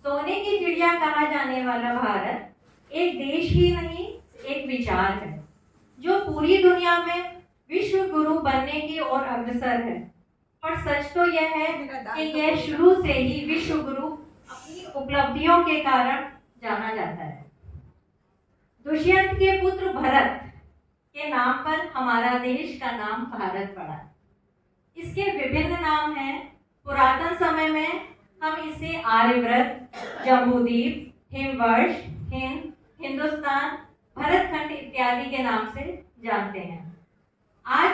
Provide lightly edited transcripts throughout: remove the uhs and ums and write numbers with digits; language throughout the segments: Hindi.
सोने की चिड़िया कहा जाने वाला भारत एक देश ही नहीं, एक विचार है जो पूरी दुनिया में विश्व गुरु बनने की ओर अग्रसर है। और सच तो यह है कि यह शुरू से ही विश्व गुरु अपनी उपलब्धियों के कारण जाना जाता है। दुष्यंत के पुत्र भरत के नाम पर हमारा देश का नाम भारत पड़ा। इसके विभिन्न नाम हैं। पुरातन समय में हम इसे आर्यव्रत, जम्बूद्वीप, हिमवर्ष, हिंद, हिंदुस्तान, भरतखंड इत्यादि के नाम से जानते हैं। आज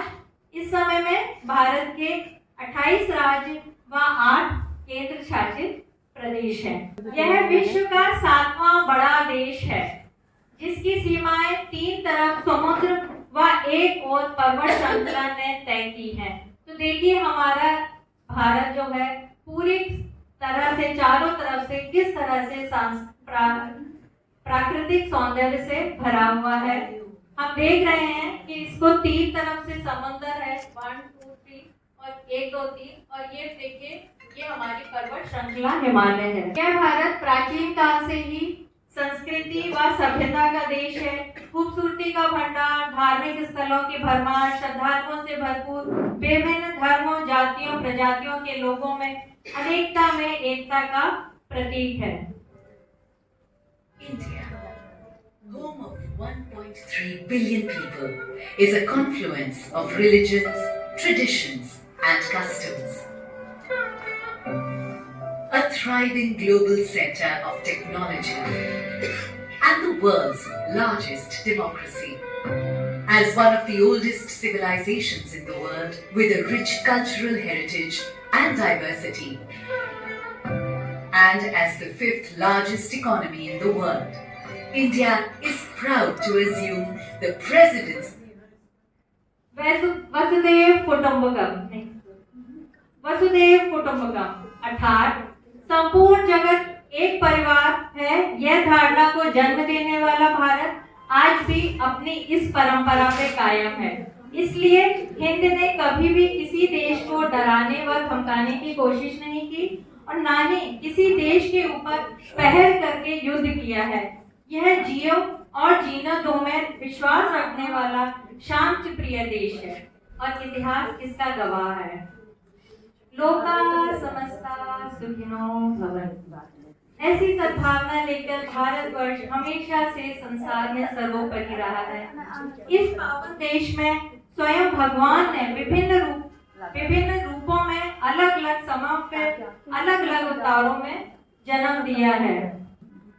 इस समय में भारत के 28 राज्य व 8 केंद्र शासित प्रदेश हैं। यह विश्व का 7वां बड़ा देश है जिसकी सीमाएं 3 तरफ समुद्र व एक और पर्वत श्रृंखला ने तय की है। तो देखिए हमारा भारत जो है पूरी तरह से चारों तरफ से किस तरह से प्राकृतिक सौंदर्य से भरा हुआ है। हम देख रहे हैं कि इसको 3 तरफ से समुद्र है, 1 2 3 और 1 2 3, और ये देखिए ये हमारी पर्वत श्रृंखला हिमालय है। यह भारत प्राचीन काल से ही संस्कृति व सभ्यता का देश है। खूबसूरती का भंडार, धार्मिक स्थलों की भरमार, श्रद्धालुओं से भरपूर, विभिन्न धर्मों, जातियों, प्रजातियों के लोगों में अनेकता में एकता का प्रतीक है। India, home of 1.3 billion people, is a confluence of religions, traditions, and customs. A thriving global center of technology and the world's largest democracy. As one of the oldest civilizations in the world with a rich cultural heritage and diversity, and as the 5th largest economy in the world, India is proud to assume the presidency. Vasudev कुटुंबकम, Vasudev कुटुंबकम अर्थात संपूर्ण जगत एक परिवार है। यह धारणा को जन्म देने वाला भारत आज भी अपनी इस परंपरा पे कायम है। इसलिए हिंद ने कभी भी किसी देश को डराने व धमकाने की कोशिश नहीं की और ना ही किसी देश के ऊपर पहल करके युद्ध किया है। यह जियो और जीने दो में विश्वास रखने वाला शांति प्रिय देश है और इतिहास इसका गवाह है। लोका समस्ता सुखिनो भवन्तु। ऐसी सद्भावना लेकर भारतवर्ष हमेशा से संसार में सर्वोपरि रहा है। इस पावन देश में स्वयं भगवान ने विभिन्न रूपों में अलग अलग समय पे अलग अलग अवतारों में जन्म दिया है।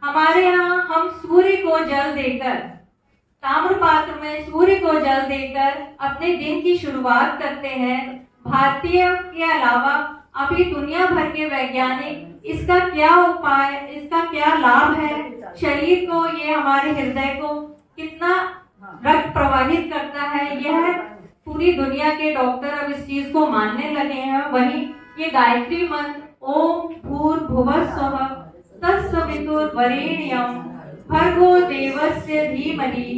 हमारे यहाँ हम सूर्य को जल देकर, ताम्रपात्र में सूर्य को जल देकर अपने दिन की शुरुआत करते हैं। भारतीय के अलावा अभी दुनिया भर के वैज्ञानिक इसका क्या उपाय, इसका क्या लाभ है, शरीर को, ये हमारे हृदय को कितना रक्त प्रवाहित करता है, यह पूरी दुनिया के डॉक्टर अब इस चीज को मानने लगे हैं। वहीं ये गायत्री मंत्र ओम भूर्भुवः स्वः तत्सवितुर्वरेण्यं भर्गो देवस्य धीमहि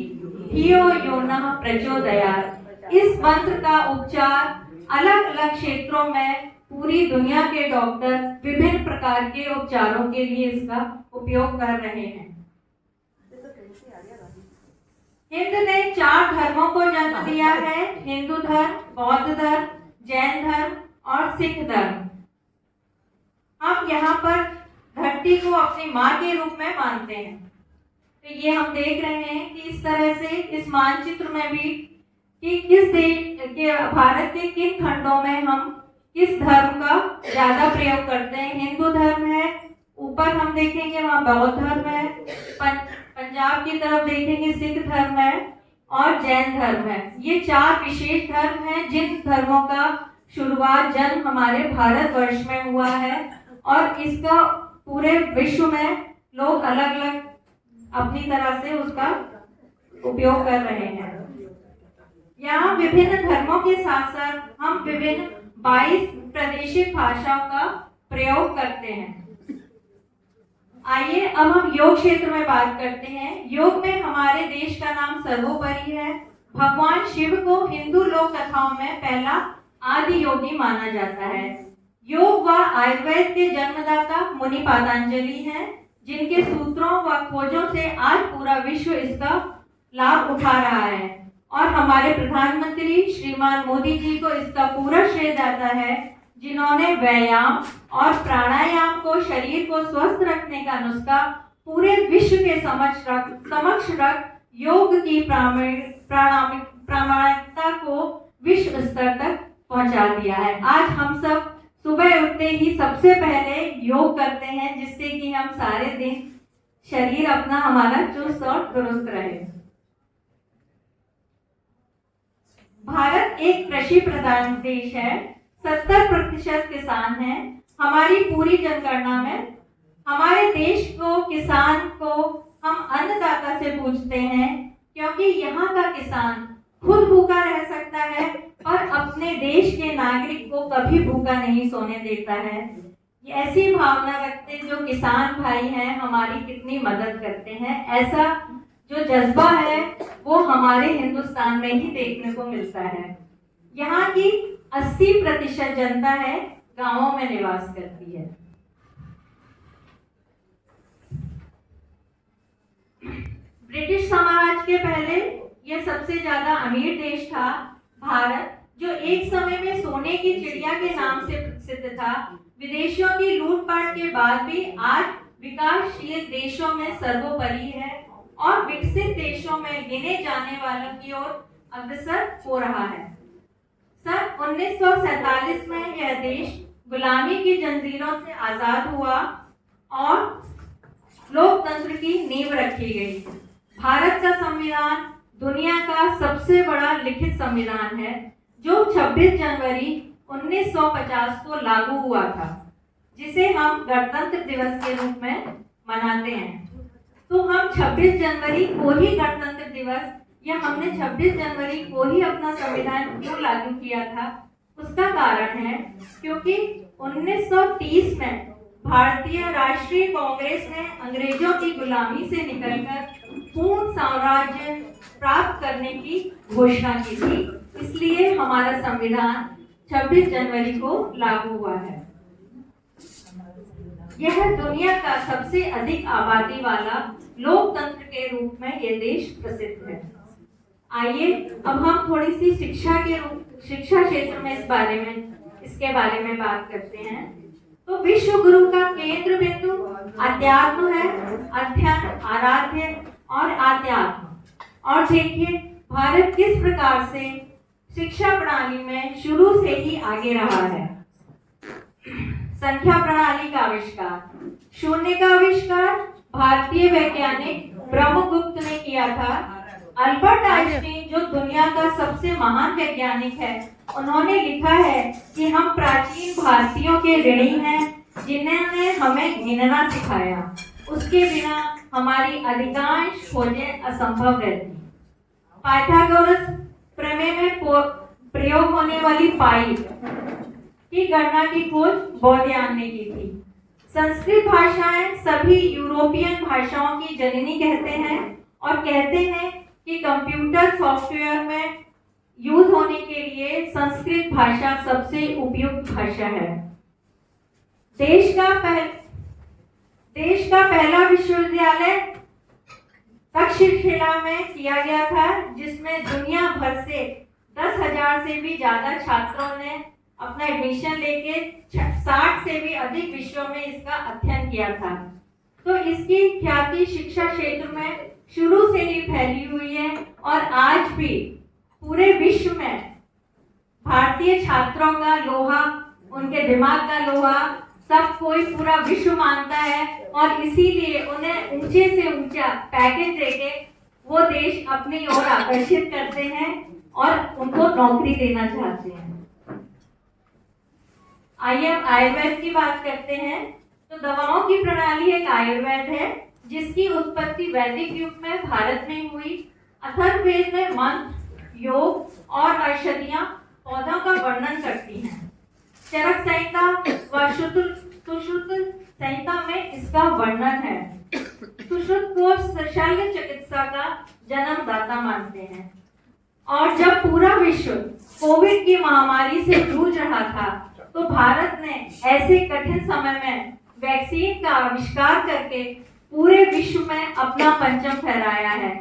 धियो यो नः प्रचोदयात्, इस मंत्र का उपचार अलग अलग क्षेत्रों में पूरी दुनिया के डॉक्टर विभिन्न प्रकार के उपचारों के लिए इसका उपयोग कर रहे हैं। हिंद ने 4 धर्मों को जन्म दिया है, हिंदू धर्म, बौद्ध धर्म, जैन धर्म और सिख धर्म। हम यहाँ पर धरती को अपनी माँ के रूप में मानते हैं। तो ये हम देख रहे हैं कि इस तरह से इस मानचित्र में भी कि किस देश के, भारत के किन खंडों में हम किस धर्म का ज्यादा प्रयोग करते हैं। हिंदू धर्म है, ऊपर हम देखेंगे वहाँ बौद्ध धर्म है, पंजाब की तरफ देखेंगे सिख धर्म है और जैन धर्म है। ये 4 विशेष धर्म हैं जिन धर्मों का शुरुआत जन्म हमारे भारतवर्ष में हुआ है और इसका पूरे विश्व में लोग अलग अलग अपनी तरह से उसका उपयोग कर रहे हैं। यहाँ विभिन्न धर्मों के साथ साथ हम विभिन्न 22 प्रादेशिक भाषाओं का प्रयोग करते हैं। आइए अब हम योग क्षेत्र में बात करते हैं। योग में हमारे देश का नाम सर्वोपरि है। भगवान शिव को हिंदू लोक कथाओं में पहला आदि योगी माना जाता है। योग व आयुर्वेद के जन्मदाता मुनि पातंजलि हैं, जिनके सूत्रों व खोजों से आज पूरा विश्व इसका लाभ उठा रहा है। और हमारे प्रधानमंत्री श्रीमान मोदी जी को इसका पूरा श्रेय जाता है, जिन्होंने व्यायाम और प्राणायाम को शरीर को स्वस्थ रखने का नुस्खा पूरे विश्व के समक्ष रख योग की प्रामाणिकता को विश्व स्तर तक पहुंचा दिया है। आज हम सब सुबह उठते ही सबसे पहले योग करते हैं, जिससे कि हम सारे दिन शरीर अपना हमारा चुस्त और दुरुस्त रहे। भारत एक कृषि प्रधान देश है। 70% किसान हैं। हमारी पूरी जनगणना में हमारे देश को किसान को हम अन्नदाता से पूछते हैं, क्योंकि यहाँ का किसान खुद भूखा रह सकता है और अपने देश के नागरिक को कभी भूखा नहीं सोने देता है। ऐसी भावना रखते जो किसान भाई हैं, हमारी कितनी मदद करते हैं। ऐसा जो जज्बा है वो हमारे हिंदुस्तान में ही देखने को मिलता है। यहाँ की 80% जनता है गांवों में निवास करती है। ब्रिटिश साम्राज्य के पहले यह सबसे ज्यादा अमीर देश था। भारत जो एक समय में सोने की चिड़िया के नाम से प्रसिद्ध था, विदेशियों की लूटपाट के बाद भी आज विकासशील देशों में सर्वोपरि है और विकसित देशों में गिने जाने वालों की ओर अग्रसर हो रहा है। सन 1947 में यह देश गुलामी की जंजीरों से आजाद हुआ और लोकतंत्र की नींव रखी गई। भारत का संविधान दुनिया का सबसे बड़ा लिखित संविधान है, जो 26 जनवरी 1950 को लागू हुआ था, जिसे हम गणतंत्र दिवस के रूप में मनाते हैं। तो हम 26 जनवरी को ही गणतंत्र दिवस या हमने 26 जनवरी को ही अपना संविधान क्यों लागू किया था, उसका कारण है क्योंकि 1930 में भारतीय राष्ट्रीय कांग्रेस ने अंग्रेजों की गुलामी से निकलकर पूर्ण साम्राज्य प्राप्त करने की घोषणा की थी। इसलिए हमारा संविधान 26 जनवरी को लागू हुआ है। यह दुनिया का सबसे अधिक आबादी वाला लोकतंत्र के रूप में यह देश प्रसिद्ध है। आइए अब हम थोड़ी सी शिक्षा क्षेत्र में इसके बारे में बात करते हैं। तो विश्व गुरु का केंद्र बिंदु अध्यात्म है, अध्ययन, आराध्य और आध्यात्म। और देखिए भारत किस प्रकार से शिक्षा प्रणाली में शुरू से ही आगे रहा है। संख्या प्रणाली का आविष्कार, शून्य का आविष्कार भारतीय वैज्ञानिक ब्रह्मगुप्त ने किया था। अल्बर्ट आइंस्टीन जो दुनिया का सबसे महान वैज्ञानिक है, उन्होंने लिखा है कि हम प्राचीन भारतीयों के ऋणी हैं, जिन्होंने हमें गिनना सिखाया। उसके बिना हमारी अधिकांश खोजें असंभव रहती। पाइथागोरस प्रमेय में प्रयोग होने वाली पाई की गणना की खोज बौद्धयान ने की थी। संस्कृत भाषाएं सभी यूरोपियन भाषाओं की जननी कहते हैं और कहते हैं कि कंप्यूटर सॉफ्टवेयर में यूज होने के लिए संस्कृत भाषा सबसे उपयुक्त भाषा है। देश का पहला विश्वविद्यालय तक्षशिला में किया गया था, जिसमें दुनिया भर से 10,000 से भी ज्यादा छात्रों ने अपना एडमिशन लेके 60 से भी अधिक विषयों में इसका अध्ययन किया था। तो इसकी ख्याति शिक्षा क्षेत्र में शुरू से ही फैली हुई है और आज भी पूरे विश्व में भारतीय छात्रों का लोहा, उनके दिमाग का लोहा सब कोई पूरा विश्व मानता है और इसीलिए उन्हें ऊंचे से ऊंचा पैकेज देके वो देश अपनी ओर आकर्षित करते हैं और उनको नौकरी देना चाहते हैं। आइए अब आयुर्वेद की बात करते हैं। तो दवाओं की प्रणाली एक आयुर्वेद है, जिसकी उत्पत्ति वैदिक युग में भारत में हुई। अथर्ववेद में मंत्र, योग और औषधियां पौधों का वर्णन करती हैं। चरक संहिता व सुश्रुत संहिता में इसका वर्णन है। सुश्रुत को शल्य चिकित्सा का जन्मदाता मानते हैं। और जब पूरा विश्व कोविड की महामारी से जूझ रहा था, तो भारत ने ऐसे कठिन समय में वैक्सीन का आविष्कार करके पूरे विश्व में अपना परचम फहराया है।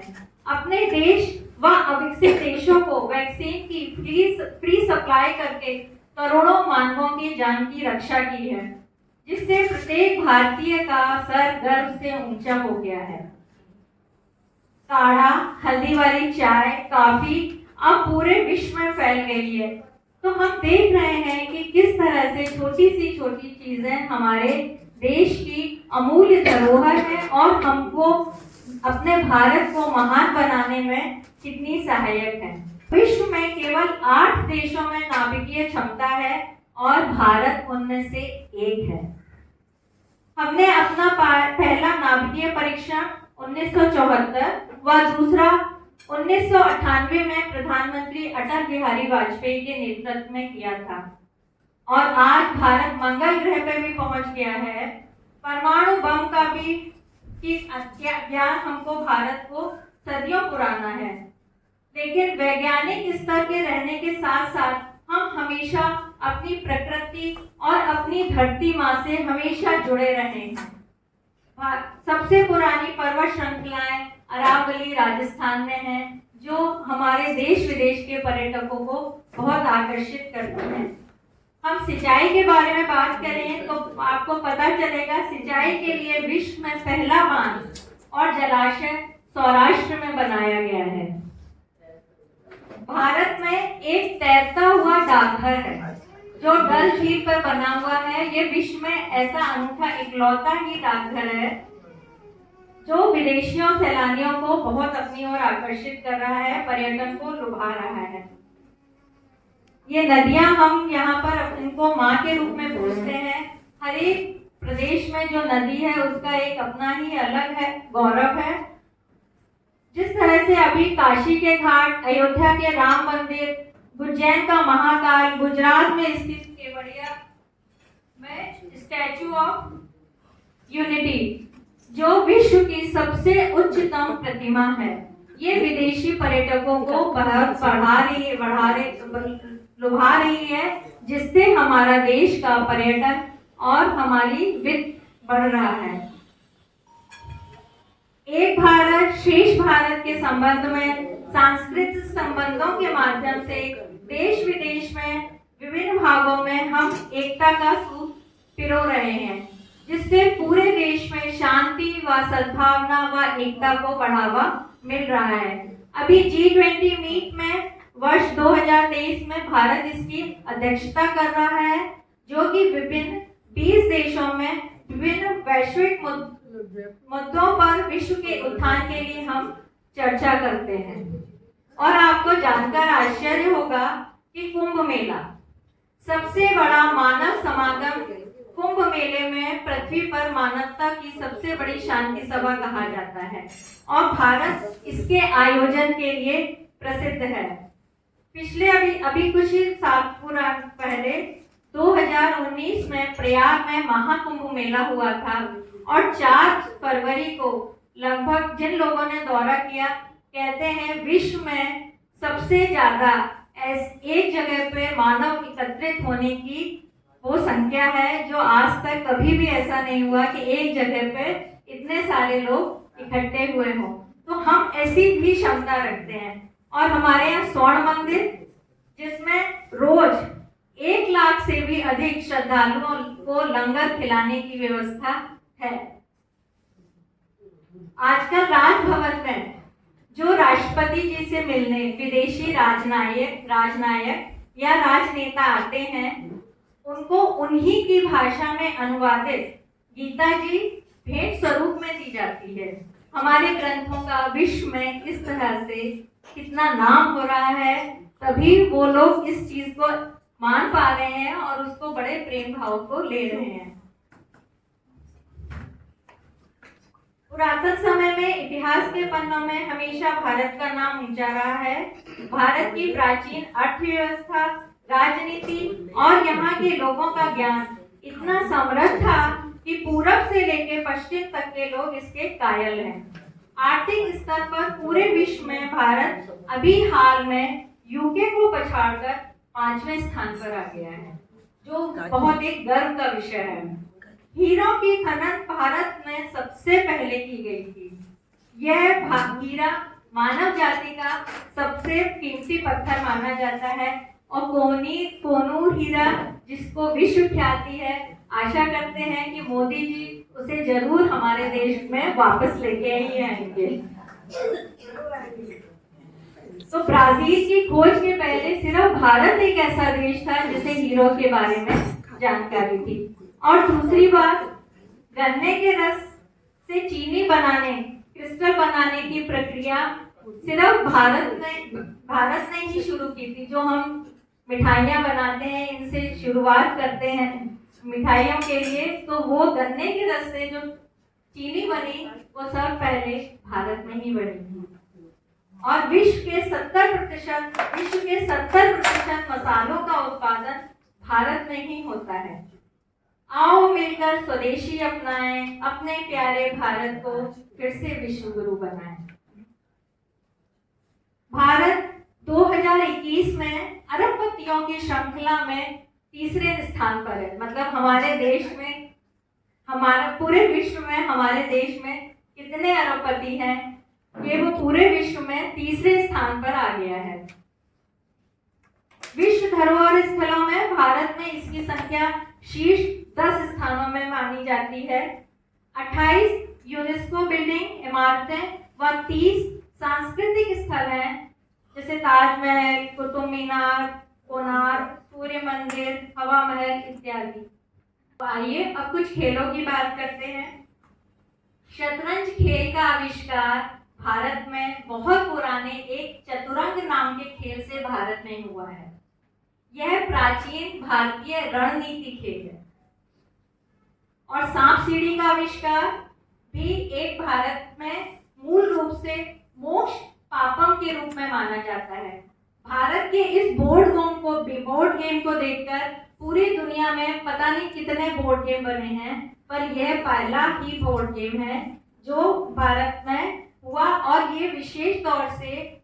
अपने देश व अविकसित देशों को वैक्सीन की फ्री सप्लाई करके करोड़ों मानवों की जान की रक्षा की है, जिससे प्रत्येक भारतीय का सर गर्व से ऊंचा हो गया है। काढ़ा, हल्दी वाली चाय, कॉफी अब पूरे विश्व में फैल गई है। तो हम देख रहे हैं कि किस तरह से छोटी सी छोटी चीजें हमारे देश की अमूल्य धरोहर है और हमको अपने भारत को महान बनाने में कितनी सहायक है। विश्व में केवल 8 देशों में नाभिकीय क्षमता है और भारत उनमें से एक है। हमने अपना पहला नाभिकीय परीक्षण 1974 व दूसरा 1998 में प्रधानमंत्री अटल बिहारी वाजपेयी के नेतृत्व में किया था और आज भारत मंगल ग्रह पर भी पहुंच गया है। परमाणु बम का भी ज्ञान हमको भारत को सदियों पुराना है, लेकिन वैज्ञानिक स्तर के रहने के साथ साथ हम हमेशा अपनी प्रकृति और अपनी धरती माँ से हमेशा जुड़े रहे हैं। सबसे पुरानी पर्वत श्रृंखलाएं अरावली राजस्थान में है, जो हमारे देश विदेश के पर्यटकों को बहुत आकर्षित करती हैं। हम सिंचाई के बारे में बात करें तो आपको पता चलेगा सिंचाई के लिए विश्व में पहला बांध और जलाशय सौराष्ट्र में बनाया गया है। भारत में एक तैरता हुआ डाकघर है जो डल झील पर बना हुआ है। ये विश्व में ऐसा अनूठा इकलौता ही डाकघर है जो विदेशियों सैलानियों को बहुत अपनी ओर आकर्षित कर रहा है, पर्यटन को लुभा रहा है। ये नदियां हम यहाँ पर इनको माँ के रूप में पूजते हैं। हर एक प्रदेश में जो नदी है उसका एक अपना ही अलग है गौरव है। जिस तरह से अभी काशी के घाट, अयोध्या के राम मंदिर, उज्जैन का महाकाल, गुजरात में स्थित केवड़िया में स्टैचू ऑफ यूनिटी जो विश्व की सबसे उच्चतम प्रतिमा है, ये विदेशी पर्यटकों को लुभा रही है, जिससे हमारा देश का पर्यटन और हमारी वित्त बढ़ रहा है। एक भारत श्रेष्ठ भारत के संबंध में सांस्कृतिक संबंधों के माध्यम से देश विदेश में विभिन्न भागों में हम एकता का सूत पिरो रहे हैं, जिससे पूरे देश में शांति व सद्भावना व एकता को बढ़ावा मिल रहा है। अभी G20 मीट में वर्ष 2023 में भारत इसकी अध्यक्षता कर रहा है, जो कि विभिन्न 20 देशों में विभिन्न वैश्विक मुद्दों पर विश्व के उत्थान के लिए हम चर्चा करते हैं। और आपको जानकर आश्चर्य होगा कि कुंभ मेला सबसे बड़ा मानव समागम, कुंभ मेले में पृथ्वी पर मानवता की सबसे बड़ी शांति सभा कहा जाता है और भारत इसके आयोजन के लिए प्रसिद्ध है। पिछले अभी कुछ ही साल पहले 2019 में प्रयाग में महाकुंभ मेला हुआ था और 4 फरवरी को लगभग जिन लोगों ने दौरा किया कहते हैं विश्व में सबसे ज्यादा एक जगह पे मानव एकत्रित होने की वो संख्या है, जो आज तक कभी भी ऐसा नहीं हुआ कि एक जगह पे इतने सारे लोग इकट्ठे हुए हों। तो हम ऐसी भी क्षमता रखते हैं और हमारे यहाँ स्वर्ण मंदिर जिसमें रोज 1 लाख से भी अधिक श्रद्धालुओं को लंगर खिलाने की व्यवस्था है। आजकल राजभवन में जो राष्ट्रपति जी से मिलने विदेशी राजनायक या राजनेता आते हैं, उनको उन्हीं की भाषा में अनुवादित गीता जी भेंट स्वरूप में दी जाती है। हमारे ग्रंथों का विश्व में इस तरह से कितना नाम हो रहा है, तभी वो लोग इस चीज को मान पा रहे हैं और उसको बड़े प्रेम भाव को ले रहे हैं। पुरातन समय में इतिहास के पन्नों में हमेशा भारत का नाम ऊंचा रहा है। भारत की प्राचीन अर्थव्यवस्था, राजनीति और यहाँ के लोगों का ज्ञान इतना समृद्ध था कि पूरब से लेकर पश्चिम तक के लोग इसके कायल हैं। आर्थिक स्तर पर पूरे विश्व में भारत अभी हाल में यूके को पछाड़कर 5वें स्थान पर आ गया है। जो बहुत एक गर्व का विषय है। हीरों की खनन भारत में सबसे पहले की गई थी। यह हीरा मानव जाति का सबसे कीमती पत्थर माना जाता है और कोहिनूर हीरा जिसको विश्व ख्याति है, आशा करते हैं कि मोदी जी उसे जरूर हमारे देश में वापस लेके ही आएंगे। तो ब्राजील की खोज के पहले सिर्फ भारत एक ऐसा देश था जिसे हीरो के बारे में जानकारी थी। और दूसरी बात, गन्ने के रस से चीनी बनाने, क्रिस्टल बनाने की प्रक्रिया सिर्फ भारत ने ही शुरू की थी। जो हम मिठाइयाँ बनाते हैं, इनसे शुरुआत करते हैं मिठाइयों के लिए, तो वो गन्ने के रस से जो चीनी बनी वो सब पहले भारत में ही बनी थी। और विश्व के 70% मसालों का उत्पादन भारत में ही होता है। आओ मिलकर स्वदेशी अपनाएं, अपने प्यारे भारत को फिर से विश्व गुरु बनाएं। भारत 2021 में अरबपतियों की श्रृंखला में तीसरे स्थान पर है। मतलब हमारे देश में, हमारा पूरे विश्व में हमारे देश में कितने अरबपति हैं, ये वो पूरे विश्व में तीसरे स्थान पर आ गया है। विश्व धरोहर स्थलों में भारत में इसकी संख्या शीर्ष 10 स्थानों में मानी जाती है। 28 यूनेस्को बिल्डिंग इमारतें व 30 सांस्कृतिक स्थल हैं, जैसे ताजमहल, कुतुब मीनार, कोणार्क, सूर्य मंदिर, हवा महल इत्यादि। तो आइए अब कुछ खेलों की बात करते हैं। शतरंज खेल का आविष्कार भारत में बहुत पुराने एक चतुरंग नाम के खेल से भारत में हुआ है। यह प्राचीन भारतीय रणनीति खेल है। और सांप सीढ़ी का आविष्कार भी एक भारत में मूल रूप से मोक्ष पापम के रूप में माना जाता है। भारत के इस बोर्ड गेम को देखकर पूरी दुनिया में पता नहीं कितने बोर्ड गेम बने हैं, पर यह पहला ही बोर्ड गेम है जो भारत में हुआ। और ये विशेष तौर से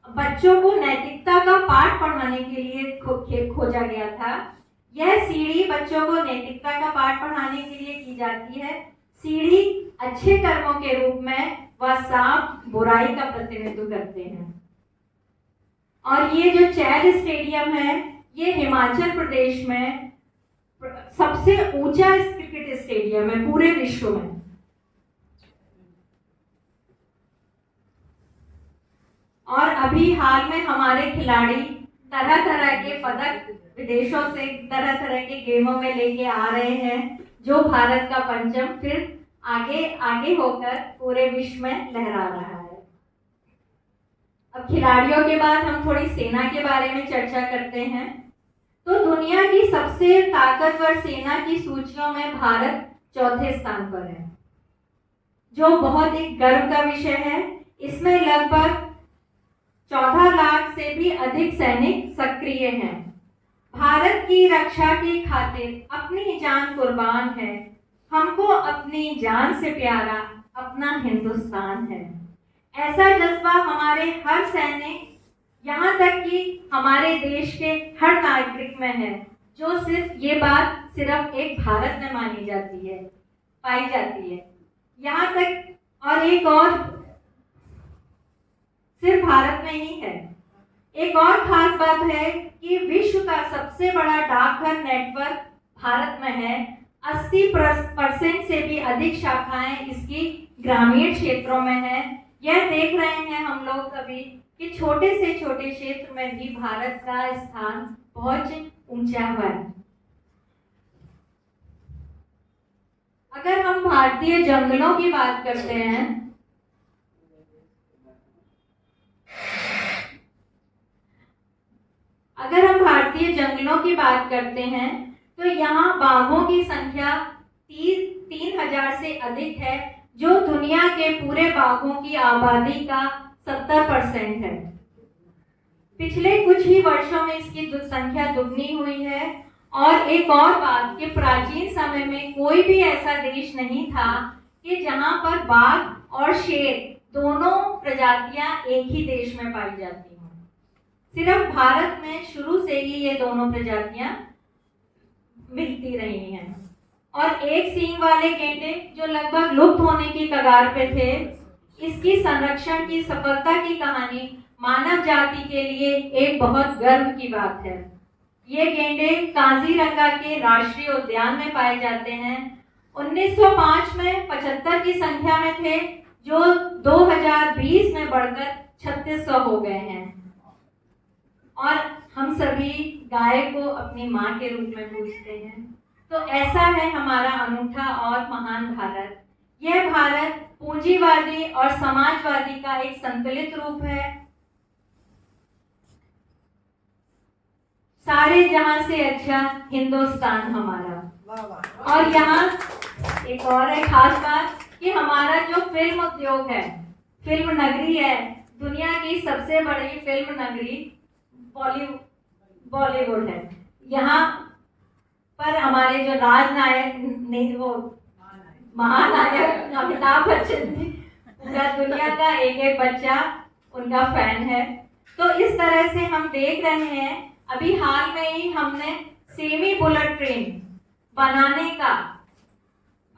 बच्चों को नैतिकता का पाठ पढ़ाने के लिए खोजा गया था। यह सीढ़ी बच्चों को नैतिकता का पाठ पढ़ाने के लिए की जाती है। सीढ़ी अच्छे कर्मों के रूप में व सांप बुराई का प्रतिनिधित्व करते हैं। और ये जो चैल स्टेडियम है, ये हिमाचल प्रदेश में सबसे ऊंचा क्रिकेट स्टेडियम है पूरे विश्व में। और अभी हाल में हमारे खिलाड़ी तरह तरह के पदक विदेशों से तरह तरह के गेमों में लेके आ रहे हैं, जो भारत का परचम फिर आगे होकर पूरे विश्व में लहरा रहा है। अब खिलाड़ियों के बाद हम थोड़ी सेना के बारे में चर्चा करते हैं। तो दुनिया की सबसे ताकतवर सेना की सूचियों में भारत चौथे स्थान पर है, जो बहुत एक गर्व का विषय है। इसमें लगभग 14 लाख से भी अधिक सैनिक सक्रिय हैं। भारत की रक्षा की खातिर अपनी जान कुर्बान है। हमको अपनी जान से प्यारा अपना हिंदुस्तान है। ऐसा जज्बा हमारे हर सैनिक, यहाँ तक कि हमारे देश के हर नागरिक में है, जो ये बात सिर्फ एक भारत में मानी जाती है, पाई जाती है। यहाँ तक और एक और सिर्फ भारत में ही है। एक और खास बात है कि विश्व का सबसे बड़ा डाकघर नेटवर्क भारत में है। 80% से भी अधिक शाखाएं इसकी ग्रामीण क्षेत्रों में है। यह देख रहे हैं हम लोग अभी कि छोटे से छोटे क्षेत्र में भी भारत का स्थान बहुत ऊंचा हुआ है। अगर हम भारतीय जंगलों की बात करते हैं, तो यहाँ बाघों की संख्या 3000 से अधिक है, जो दुनिया के पूरे बाघों की आबादी का 70% है। पिछले कुछ ही वर्षों में इसकी संख्या दुगनी हुई है। और एक और बात कि प्राचीन समय में कोई भी ऐसा देश नहीं था कि जहां पर बाघ और शेर दोनों प्रजातियां एक ही देश में पाई जाती हों। सिर्फ भारत में शुरू से ही ये दोनों प्रजातियां मिलती रही हैं। और एक सींग वाले गेंडे जो लगभग लुप्त होने की कगार पे थे, इसकी संरक्षण की सफलता की कहानी मानव जाति के लिए एक बहुत गर्व की बात है। ये गेंडे काजीरंगा के राष्ट्रीय उद्यान में पाए जाते हैं। 1905 में 75 की संख्या में थे, जो 2020 में बढ़कर 3600 हो गए हैं। और हम सभी गाय को अपनी माँ के रूप में पूजते हैं। तो ऐसा है हमारा अनूठा और महान भारत। यह भारत पूंजीवादी और समाजवादी का एक संतुलित रूप है। सारे जहां से अच्छा हिंदुस्तान हमारा। और यहाँ एक और है खास बात कि हमारा जो फिल्म उद्योग है, फिल्म नगरी है, दुनिया की सबसे बड़ी फिल्म नगरी बॉलीवुड है। यहाँ पर हमारे जो राजनायक नहीं, वो महानायक अमिताभ बच्चन जी, पूरा दुनिया का एक एक बच्चा उनका फैन है। तो इस तरह से हम देख रहे हैं, अभी हाल में ही हमने सेमी बुलेट ट्रेन बनाने का,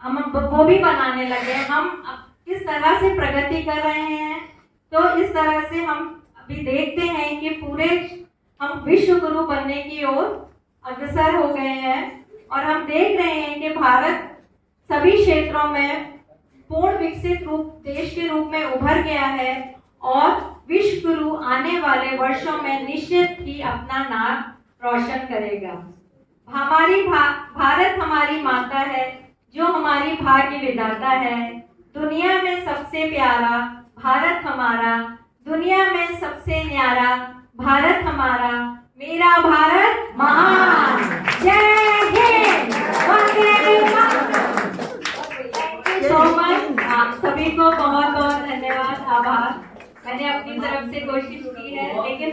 हम वो भी बनाने लगे। हम किस तरह से प्रगति कर रहे हैं, तो इस तरह से हम अभी देखते हैं कि पूरे हम विश्व गुरु बनने की ओर अग्रसर हो गए हैं। और हम देख रहे हैं कि भारत सभी क्षेत्रों में पूर्ण विकसित देश के रूप में उभर गया है और विश्व गुरु आने वाले वर्षों में निश्चित ही अपना नाम रोशन करेगा। भारत हमारी माता है, जो हमारी भाग्य विधाता है। दुनिया में सबसे प्यारा भारत हमारा, दुनिया में सबसे न्यारा भारत हमारा, मेरा भारत महान। जय हिंद, वंदे मातरम। Thank you so much. आप सभी को बहुत बहुत धन्यवाद, आभार। मैंने अपनी तरफ से कोशिश की है, लेकिन